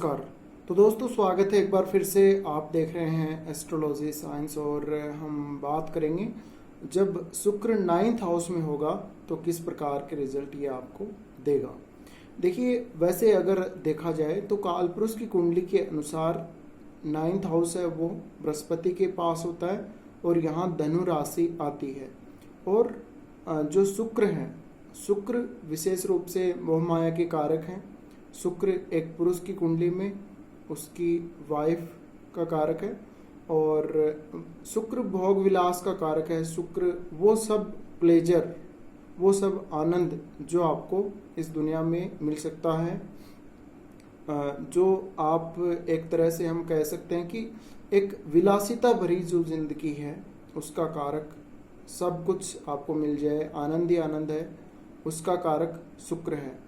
नमस्कार। तो दोस्तों, स्वागत है एक बार फिर से। आप देख रहे हैं एस्ट्रोलॉजी साइंस और हम बात करेंगे जब शुक्र 9th हाउस में होगा तो किस प्रकार के रिजल्ट ये आपको देगा। देखिए, वैसे अगर देखा जाए तो कालपुरुष की कुंडली के अनुसार 9th हाउस है वो बृहस्पति के पास होता है और यहाँ धनु राशि आती है। और जो शुक्र है, शुक्र विशेष रूप से मोह माया के कारक हैं। शुक्र एक पुरुष की कुंडली में उसकी वाइफ का कारक है और शुक्र भोग विलास का कारक है। शुक्र वो सब प्लेजर, वो सब आनंद जो आपको इस दुनिया में मिल सकता है, जो आप एक तरह से हम कह सकते हैं कि एक विलासिता भरी जो जिंदगी है उसका कारक, सब कुछ आपको मिल जाए, आनंद ही आनंद है, उसका कारक शुक्र है।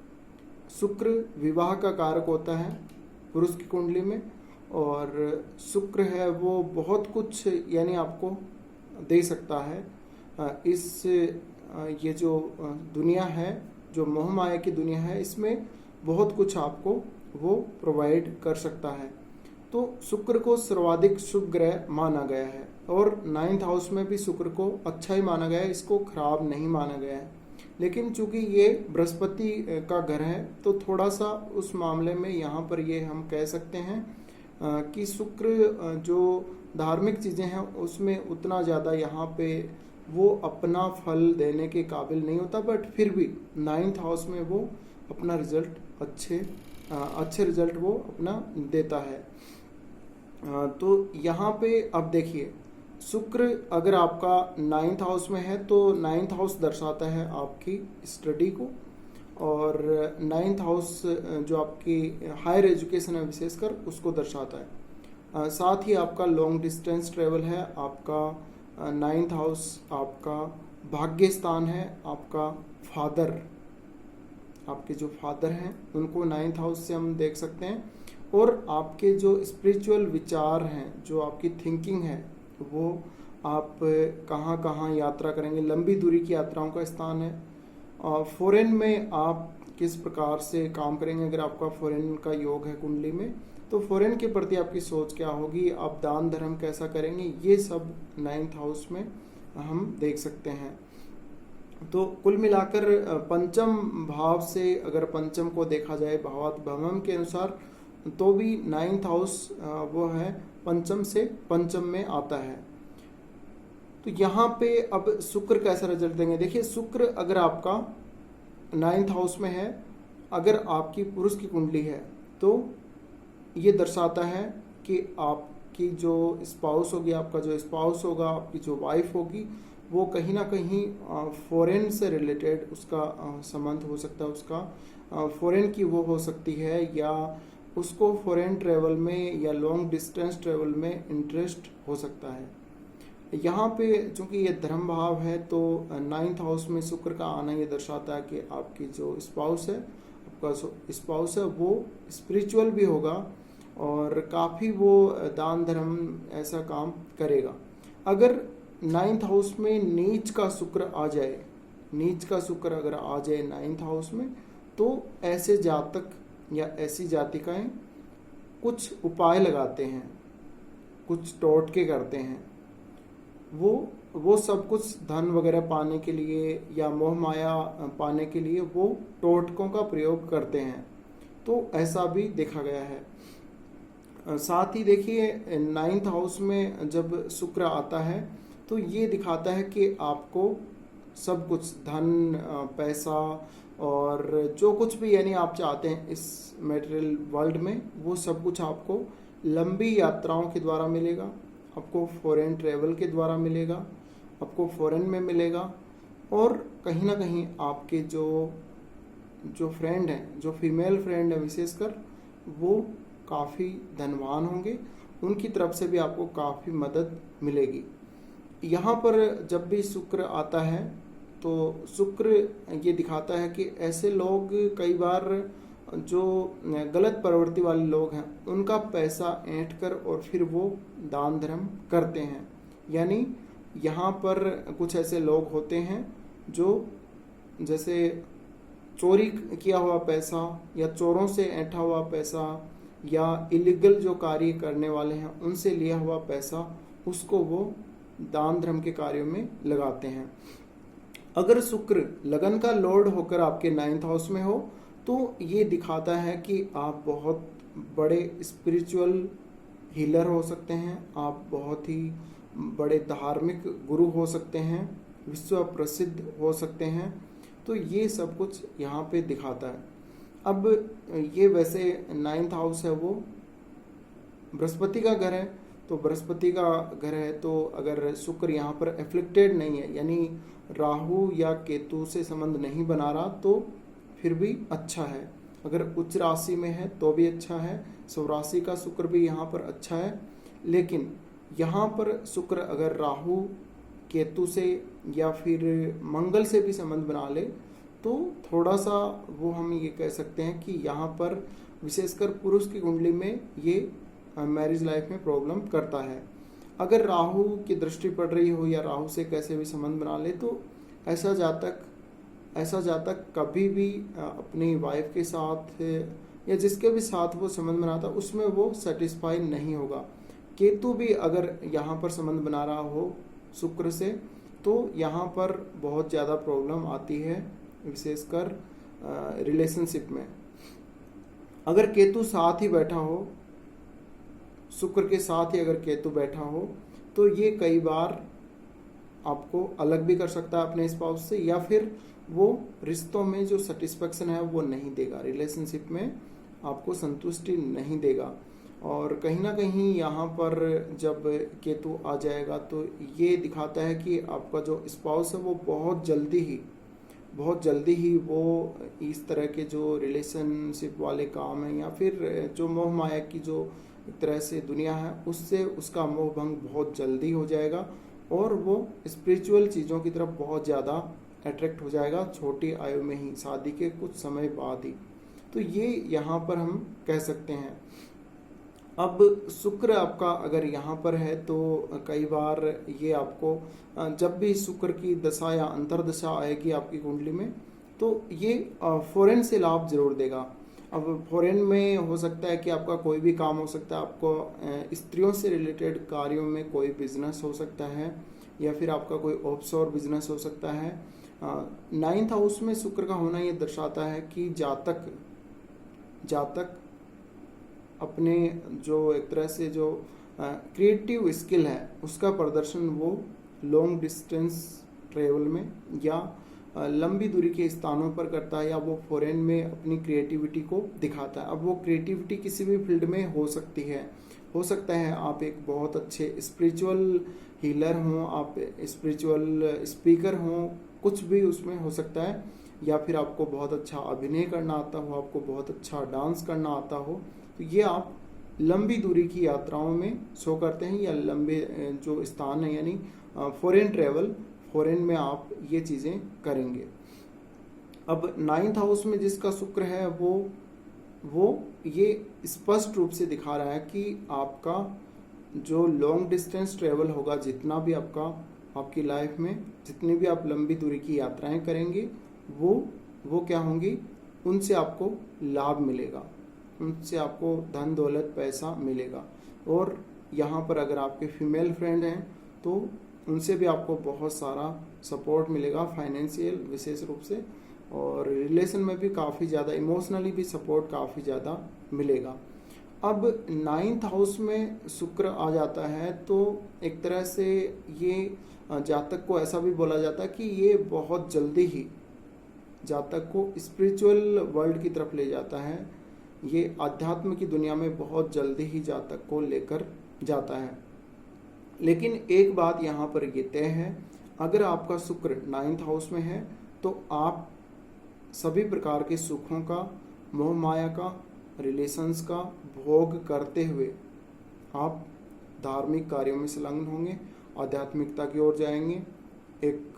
शुक्र विवाह का कारक होता है पुरुष की कुंडली में और शुक्र है वो बहुत कुछ यानी आपको दे सकता है। इस ये जो दुनिया है, जो मोह माया की दुनिया है, इसमें बहुत कुछ आपको वो प्रोवाइड कर सकता है। तो शुक्र को सर्वाधिक शुभ ग्रह माना गया है और 9th हाउस में भी शुक्र को अच्छा ही माना गया है, इसको खराब नहीं माना गया है। लेकिन चूंकि ये बृहस्पति का घर है तो थोड़ा सा उस मामले में यहाँ पर ये हम कह सकते हैं कि शुक्र जो धार्मिक चीज़ें हैं उसमें उतना ज़्यादा यहाँ पे वो अपना फल देने के काबिल नहीं होता, बट फिर भी 9th हाउस में वो अपना रिजल्ट अच्छे रिजल्ट वो अपना देता है। तो यहाँ पे अब देखिए, शुक्र अगर आपका 9th हाउस में है तो 9th हाउस दर्शाता है आपकी स्टडी को और 9th हाउस जो आपकी हायर एजुकेशन है विशेषकर उसको दर्शाता है। साथ ही आपका लॉन्ग डिस्टेंस ट्रेवल है, आपका 9th हाउस आपका भाग्य स्थान है, आपका फादर, आपके जो फादर हैं उनको 9th हाउस से हम देख सकते हैं। और आपके जो स्पिरिचुअल विचार हैं, जो आपकी थिंकिंग है, वो आप कहाँ कहाँ यात्रा करेंगे, लंबी दूरी की यात्राओं का स्थान है। और फॉरेन में आप किस प्रकार से काम करेंगे, अगर आपका फॉरेन का योग है कुंडली में तो फॉरेन के प्रति आपकी सोच क्या होगी, आप दान धर्म कैसा करेंगे, ये सब 9th हाउस में हम देख सकते हैं। तो कुल मिलाकर पंचम भाव से अगर पंचम को देखा जाए भावात भवम के अनुसार तो भी 9th हाउस वो है पंचम से पंचम में आता है। तो यहाँ पे अब शुक्र कैसा रिजल्ट देंगे। देखिए, शुक्र अगर आपका 9th हाउस में है, अगर आपकी पुरुष की कुंडली है तो ये दर्शाता है कि आपकी जो स्पाउस होगी, आपका जो स्पाउस होगा, आपकी जो वाइफ होगी, वो कहीं ना कहीं फॉरेन से रिलेटेड उसका संबंध हो सकता है, उसका फॉरेन की वो हो सकती है या उसको फॉरेन ट्रेवल में या लॉन्ग डिस्टेंस ट्रेवल में इंटरेस्ट हो सकता है। यहाँ पे चूंकि ये धर्म भाव है तो 9th हाउस में शुक्र का आना ये दर्शाता है कि आपकी जो स्पाउस है, आपका स्पाउस है वो स्पिरिचुअल भी होगा और काफ़ी वो दान धर्म ऐसा काम करेगा। अगर 9th हाउस में नीच का शुक्र आ जाए, नीच का शुक्र अगर आ जाए 9th हाउस में तो ऐसे जातक या ऐसी जातिकाएं कुछ उपाय लगाते हैं, कुछ टोटके करते हैं, वो सब कुछ धन वगैरह पाने के लिए या मोह माया पाने के लिए वो टोटकों का प्रयोग करते हैं। तो ऐसा भी देखा गया है। साथ ही देखिए, 9th हाउस में जब शुक्र आता है तो ये दिखाता है कि आपको सब कुछ धन, पैसा और जो कुछ भी यानी आप चाहते हैं इस मटेरियल वर्ल्ड में, वो सब कुछ आपको लंबी यात्राओं के द्वारा मिलेगा, आपको फॉरेन ट्रेवल के द्वारा मिलेगा, आपको फॉरेन में मिलेगा और कहीं ना कहीं आपके जो फ्रेंड हैं, जो फीमेल फ्रेंड हैं विशेषकर, वो काफ़ी धनवान होंगे, उनकी तरफ से भी आपको काफ़ी मदद मिलेगी। यहाँ पर जब भी शुक्र आता है तो शुक्र ये दिखाता है कि ऐसे लोग कई बार जो गलत प्रवृत्ति वाले लोग हैं उनका पैसा ऐंठ कर और फिर वो दान धर्म करते हैं। यानी यहाँ पर कुछ ऐसे लोग होते हैं जो जैसे चोरी किया हुआ पैसा या चोरों से ऐंठा हुआ पैसा या इलीगल जो कार्य करने वाले हैं उनसे लिया हुआ पैसा उसको वो दान धर्म के कार्यों में लगाते हैं। अगर शुक्र लगन का लॉर्ड होकर आपके 9th हाउस में हो तो ये दिखाता है कि आप बहुत बड़े स्पिरिचुअल हीलर हो सकते हैं, आप बहुत ही बड़े धार्मिक गुरु हो सकते हैं, विश्व प्रसिद्ध हो सकते हैं। तो ये सब कुछ यहाँ पे दिखाता है। अब ये वैसे 9th हाउस है वो बृहस्पति का घर है, तो बृहस्पति का घर है तो अगर शुक्र यहाँ पर एफ्लिक्टेड नहीं है यानी राहु या केतु से संबंध नहीं बना रहा तो फिर भी अच्छा है। अगर उच्च राशि में है तो भी अच्छा है, स्वराशि का शुक्र भी यहाँ पर अच्छा है। लेकिन यहाँ पर शुक्र अगर राहु केतु से या फिर मंगल से भी संबंध बना ले तो थोड़ा सा वो हम ये कह सकते हैं कि यहाँ पर विशेषकर पुरुष की कुंडली में ये मैरिज लाइफ में प्रॉब्लम करता है। अगर राहु की दृष्टि पड़ रही हो या राहु से कैसे भी संबंध बना ले तो ऐसा जातक कभी भी अपनी वाइफ के साथ या जिसके भी साथ वो संबंध बनाता उसमें वो सेटिस्फाई नहीं होगा। केतु भी अगर यहाँ पर संबंध बना रहा हो शुक्र से तो यहाँ पर बहुत ज़्यादा प्रॉब्लम आती है, विशेषकर रिलेशनशिप में। अगर केतु साथ ही बैठा हो, शुक्र के साथ ही अगर केतु बैठा हो तो ये कई बार आपको अलग भी कर सकता है अपने स्पाउस से, या फिर वो रिश्तों में जो सेटिस्फेक्शन है वो नहीं देगा, रिलेशनशिप में आपको संतुष्टि नहीं देगा। और कहीं ना कहीं यहाँ पर जब केतु आ जाएगा तो ये दिखाता है कि आपका जो स्पाउस है वो बहुत जल्दी ही वो इस तरह के जो रिलेशनशिप वाले काम हैं या फिर जो मोह माया की जो एक तरह से दुनिया है उससे उसका मोह भंग बहुत जल्दी हो जाएगा और वो स्पिरिचुअल चीज़ों की तरफ बहुत ज़्यादा अट्रैक्ट हो जाएगा छोटी आयु में ही, शादी के कुछ समय बाद ही। तो ये यहाँ पर हम कह सकते हैं। अब शुक्र आपका अगर यहाँ पर है तो कई बार ये आपको जब भी शुक्र की दशा या अंतर्दशा आएगी आपकी कुंडली में तो ये फॉरेन से लाभ जरूर देगा। अब फॉरेन में हो सकता है कि आपका कोई भी काम हो सकता है, आपको स्त्रियों से रिलेटेड कार्यों में कोई बिजनेस हो सकता है या फिर आपका कोई ऑफशोर बिजनेस हो सकता है। 9th हाउस में शुक्र का होना ये दर्शाता है कि जातक अपने जो एक तरह से जो क्रिएटिव स्किल है उसका प्रदर्शन वो लॉन्ग डिस्टेंस ट्रेवल में या लंबी दूरी के स्थानों पर करता है या वो फॉरेन में अपनी क्रिएटिविटी को दिखाता है। अब वो क्रिएटिविटी किसी भी फील्ड में हो सकती है, हो सकता है आप एक बहुत अच्छे स्पिरिचुअल हीलर हों, आप स्पिरिचुअल स्पीकर हों, कुछ भी उसमें हो सकता है, या फिर आपको बहुत अच्छा अभिनय करना आता हो, आपको बहुत अच्छा डांस करना आता हो। तो ये आप लंबी दूरी की यात्राओं में शो करते हैं या लंबे जो स्थान है यानी फॉरेन ट्रेवल, फॉरेन में आप ये चीज़ें करेंगे। अब 9th हाउस में जिसका शुक्र है वो ये स्पष्ट रूप से दिखा रहा है कि आपका जो लॉन्ग डिस्टेंस ट्रेवल होगा, जितना भी आपकी लाइफ में जितनी भी आप लंबी दूरी की यात्राएं करेंगे वो क्या होंगी, उनसे आपको लाभ मिलेगा, उनसे आपको धन दौलत पैसा मिलेगा। और यहाँ पर अगर आपके फीमेल फ्रेंड हैं तो उनसे भी आपको बहुत सारा सपोर्ट मिलेगा फाइनेंशियल विशेष रूप से, और रिलेशन में भी काफ़ी ज़्यादा इमोशनली भी सपोर्ट काफ़ी ज़्यादा मिलेगा। अब 9th हाउस में शुक्र आ जाता है तो एक तरह से ये जातक को ऐसा भी बोला जाता है कि ये बहुत जल्दी ही जातक को स्पिरिचुअल वर्ल्ड की तरफ ले जाता है, ये आध्यात्म की दुनिया में बहुत जल्दी ही जातक को लेकर जाता है। लेकिन एक बात यहाँ पर ये तय है, अगर आपका शुक्र 9th हाउस में है तो आप सभी प्रकार के सुखों का, मोह माया का, रिलेशंस का भोग करते हुए आप धार्मिक कार्यों में संलग्न होंगे, आध्यात्मिकता की ओर जाएंगे, एक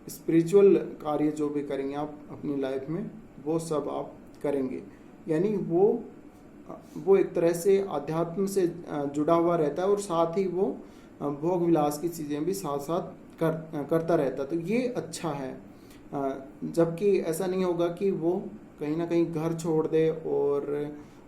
स्पिरिचुअल कार्य जो भी करेंगे आप अपनी लाइफ में वो सब आप करेंगे। यानी वो एक तरह से अध्यात्म से जुड़ा हुआ रहता है और साथ ही वो भोग विलास की चीज़ें भी साथ साथ करता रहता है। तो ये अच्छा है, जबकि ऐसा नहीं होगा कि वो कहीं ना कहीं घर छोड़ दे और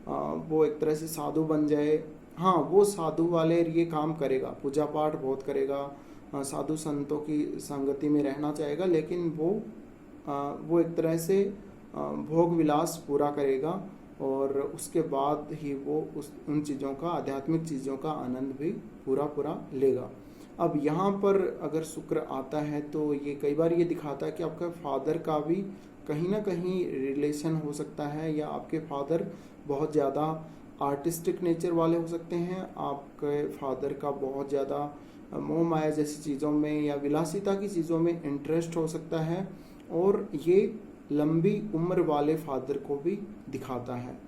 वो एक तरह से साधु बन जाए। हाँ, वो साधु वाले ये काम करेगा, पूजा पाठ बहुत करेगा, साधु संतों की संगति में रहना चाहेगा, लेकिन वो एक तरह से भोग विलास पूरा करेगा और उसके बाद ही वो उन चीज़ों का, आध्यात्मिक चीज़ों का आनंद भी पूरा लेगा। अब यहाँ पर अगर शुक्र आता है तो ये कई बार ये दिखाता है कि आपका फादर का भी कहीं ना कहीं रिलेशन हो सकता है, या आपके फादर बहुत ज़्यादा आर्टिस्टिक नेचर वाले हो सकते हैं, आपके फादर का बहुत ज़्यादा मोह माया जैसी चीज़ों में या विलासिता की चीज़ों में इंटरेस्ट हो सकता है, और ये लंबी उम्र वाले फादर को भी दिखाता है।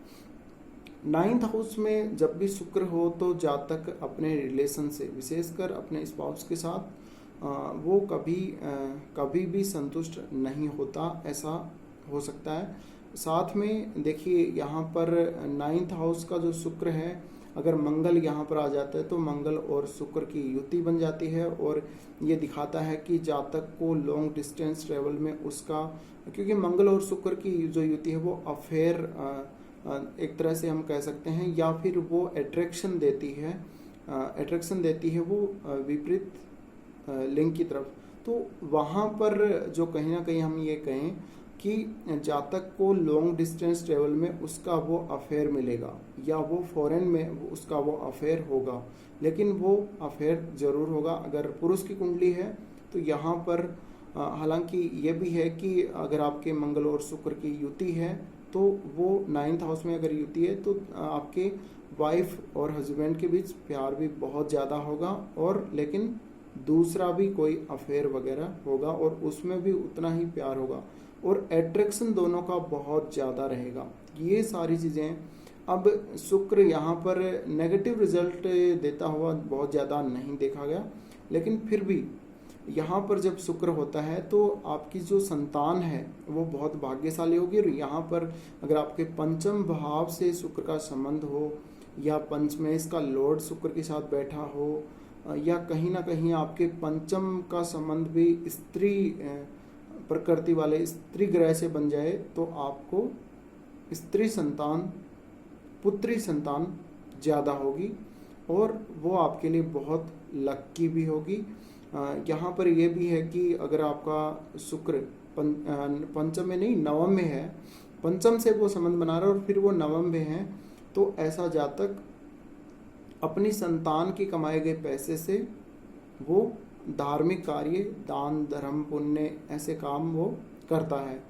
9th हाउस में जब भी शुक्र हो तो जातक अपने रिलेशन से, विशेषकर अपने स्पाउस के साथ, वो कभी भी संतुष्ट नहीं होता, ऐसा हो सकता है। साथ में देखिए यहाँ पर 9th हाउस का जो शुक्र है, अगर मंगल यहाँ पर आ जाता है तो मंगल और शुक्र की युति बन जाती है, और ये दिखाता है कि जातक को लॉन्ग डिस्टेंस ट्रेवल में उसका, क्योंकि मंगल और शुक्र की जो युति है वो अफेयर एक तरह से हम कह सकते हैं, या फिर वो अट्रैक्शन देती है वो विपरीत लिंग की तरफ। तो वहाँ पर जो कहीं ना कहीं हम ये कहें कि जातक को लॉन्ग डिस्टेंस ट्रेवल में उसका वो अफेयर मिलेगा, या वो फॉरेन में उसका वो अफेयर होगा, लेकिन वो अफेयर जरूर होगा। अगर पुरुष की कुंडली है तो यहाँ पर हालांकि ये भी है कि अगर आपके मंगल और शुक्र की युति है तो वो 9th हाउस में अगर युति है तो आपके वाइफ और हस्बैंड के बीच प्यार भी बहुत ज़्यादा होगा, और लेकिन दूसरा भी कोई अफेयर वगैरह होगा और उसमें भी उतना ही प्यार होगा, और एट्रैक्शन दोनों का बहुत ज़्यादा रहेगा। ये सारी चीज़ें। अब शुक्र यहाँ पर नेगेटिव रिजल्ट देता हुआ बहुत ज़्यादा नहीं देखा गया, लेकिन फिर भी यहाँ पर जब शुक्र होता है तो आपकी जो संतान है वो बहुत भाग्यशाली होगी। और यहाँ पर अगर आपके पंचम भाव से शुक्र का संबंध हो, या पंचमेश का लॉर्ड शुक्र के साथ बैठा हो, या कहीं ना कहीं आपके पंचम का संबंध भी स्त्री प्रकृति वाले स्त्री ग्रह से बन जाए, तो आपको स्त्री संतान, पुत्री संतान ज़्यादा होगी, और वो आपके लिए बहुत लक्की भी होगी। यहाँ पर यह भी है कि अगर आपका शुक्र पंचम में नहीं, नवम में है, पंचम से वो संबंध बना रहा है और फिर वो नवम में है, तो ऐसा जातक अपनी संतान की कमाए गए पैसे से वो धार्मिक कार्य, दान धर्म पुण्य ऐसे काम वो करता है।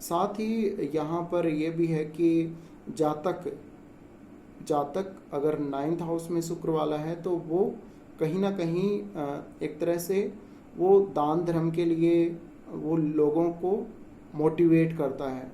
साथ ही यहाँ पर यह भी है कि जातक अगर 9th हाउस में शुक्र वाला है तो वो कहीं ना कहीं एक तरह से वो दान धर्म के लिए वो लोगों को मोटिवेट करता है,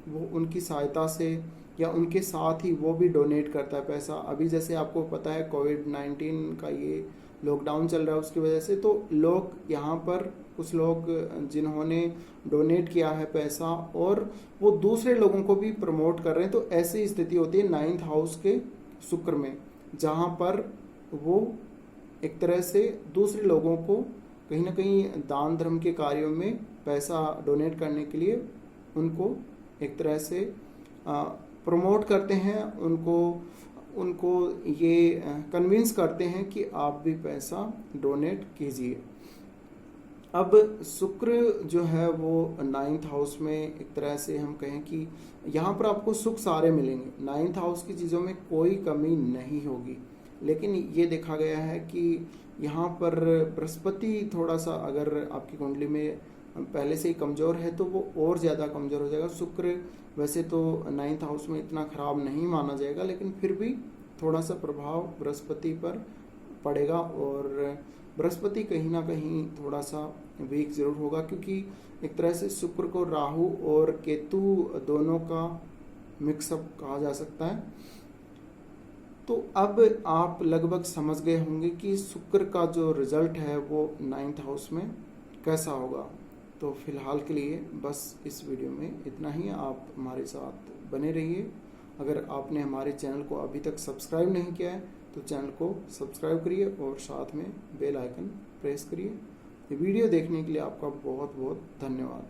वो उनकी सहायता से या उनके साथ ही वो भी डोनेट करता है पैसा। अभी जैसे आपको पता है कोविड-19 का ये लॉकडाउन चल रहा है, उसकी वजह से तो लोग यहाँ पर कुछ लोग जिन्होंने डोनेट किया है पैसा और वो दूसरे लोगों को भी प्रमोट कर रहे हैं, तो ऐसी स्थिति होती है 9th हाउस के शुक्र में, जहाँ पर वो एक तरह से दूसरे लोगों को कहीं ना कहीं दान धर्म के कार्यों में पैसा डोनेट करने के लिए उनको एक तरह से प्रमोट करते हैं, उनको ये कन्विंस करते हैं कि आप भी पैसा डोनेट कीजिए। अब शुक्र जो है वो 9th हाउस में एक तरह से हम कहें कि यहाँ पर आपको सुख सारे मिलेंगे, 9th हाउस की चीज़ों में कोई कमी नहीं होगी। लेकिन ये देखा गया है कि यहाँ पर बृहस्पति थोड़ा सा अगर आपकी कुंडली में पहले से ही कमज़ोर है तो वो और ज़्यादा कमज़ोर हो जाएगा। शुक्र वैसे तो 9th हाउस में इतना ख़राब नहीं माना जाएगा, लेकिन फिर भी थोड़ा सा प्रभाव बृहस्पति पर पड़ेगा, और बृहस्पति कहीं ना कहीं थोड़ा सा वीक ज़रूर होगा, क्योंकि एक तरह से शुक्र को राहु और केतु दोनों का मिक्सअप कहा जा सकता है। तो अब आप लगभग समझ गए होंगे कि शुक्र का जो रिजल्ट है वो 9th हाउस में कैसा होगा। तो फिलहाल के लिए बस इस वीडियो में इतना ही। आप हमारे साथ बने रहिए। अगर आपने हमारे चैनल को अभी तक सब्सक्राइब नहीं किया है तो चैनल को सब्सक्राइब करिए और साथ में बेल आइकन प्रेस करिए। ये वीडियो देखने के लिए आपका बहुत बहुत धन्यवाद।